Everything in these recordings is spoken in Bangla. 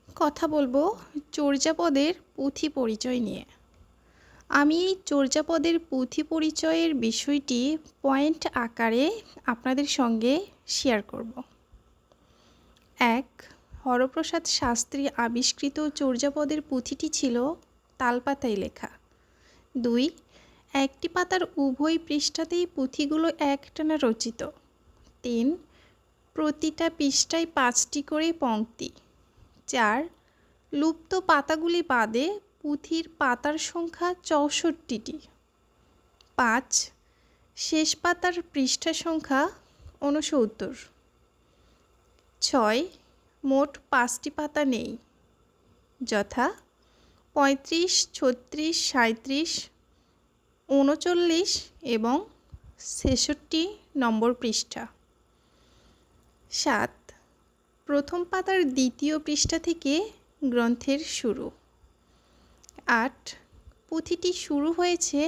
কথা বলবো চর্যাপদের পুঁথি পরিচয় নিয়ে। আমি এই চর্যাপদের পুঁথি পরিচয়ের বিষয়টি পয়েন্ট আকারে আপনাদের সঙ্গে শেয়ার করব। 1. হরপ্রসাদ শাস্ত্রী আবিষ্কৃত চর্যাপদের পুঁথিটি ছিল তালপাতায় লেখা। 2. একটি পাতার উভয় পৃষ্ঠাতেই পুঁথিগুলো একটানা রচিত। 3. প্রতিটা পৃষ্ঠায় 5টি করে পংক্তি। 4. লুপ্ত পাতাগুলি বাদে পুঁথির পাতার সংখ্যা 64টি। 5. শেষ পাতার পৃষ্ঠা সংখ্যা 69। 6. মোট 5টি পাতা নেই, যথা 35, 36, 37, 39 এবং 66 নম্বর পৃষ্ঠা। 7. প্রথম পাতার দ্বিতীয় পৃষ্ঠা থেকে গ্রন্থের শুরু। 8. পুঁথিটি শুরু হয়েছে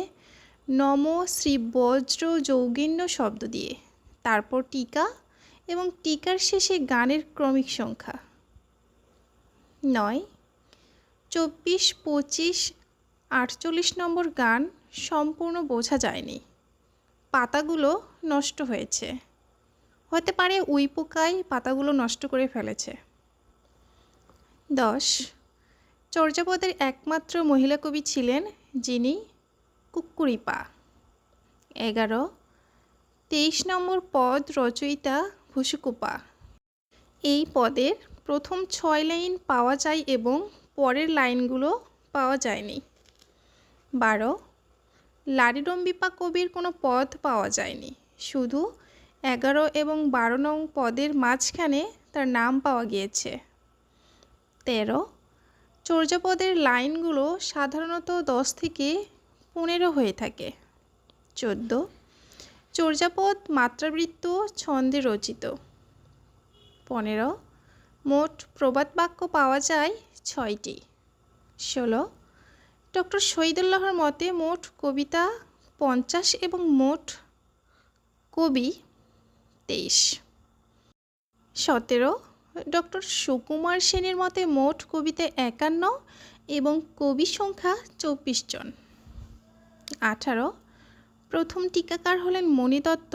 নম শ্রী বজ্র যৌগিন্য শব্দ দিয়ে, তারপর টিকা এবং টিকার শেষে গানের ক্রমিক সংখ্যা। 9. 24, 25, 48 নম্বর গান সম্পূর্ণ বোঝা যায়নি, পাতাগুলো নষ্ট হয়েছে, হতে পারে উইপোকায় পাতাগুলো নষ্ট করে ফেলেছে। 10. চর্যাপদের একমাত্র মহিলা কবি ছিলেন যিনি কুক্কুরিপা। 11. 23 নম্বর পদ রচয়িতা ভুসুকুপা। এই পদের প্রথম 6 লাইন পাওয়া যায় এবং পরের লাইনগুলো পাওয়া যায়নি। 12. লারিডম্বিপা কবির কোনো পদ পাওয়া যায়নি, শুধু 11 এবং 12 নং পদের মাঝখানে তার নাম পাওয়া গিয়েছে। 13. চর্যাপদের লাইনগুলো সাধারণত 10 থেকে 15 হয়ে থাকে। 14. চর্যাপদ মাত্রাবৃত্ত ছন্দে রচিত। 15. মোট প্রবাদ বাক্য পাওয়া যায় 6টি। 16. ডক্টর শহীদুল্লাহর মতে মোট কবিতা 50 এবং মোট কবি 23। 17. ডক্টর সুকুমার সেনের মতে মোট কবিতা 51 এবং কবি সংখ্যা 24 জন। 18. প্রথম টিকাকার হলেন মণি দত্ত,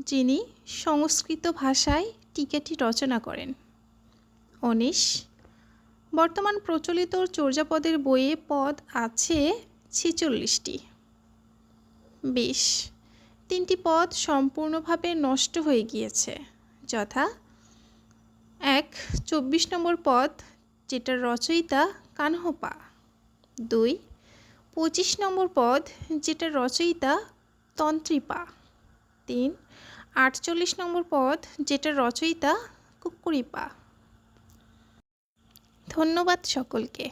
যিনি সংস্কৃত ভাষায় টিকাটি রচনা করেন। 19. বর্তমান প্রচলিত চর্যাপদের বইয়ে পদ আছে 46টি। 20. 3টি পদ সম্পূর্ণভাবে নষ্ট হয়ে গিয়েছে, যথা 1. 24 নম্বর পদ, যেটার রচয়িতা কানহপা। 2. 25 নম্বর পদ, যেটার রচয়িতা তন্ত্রীপা। 3. 48 নম্বর পদ, যেটার রচয়িতা কুক্কুরিপা। ধন্যবাদ সকলকে।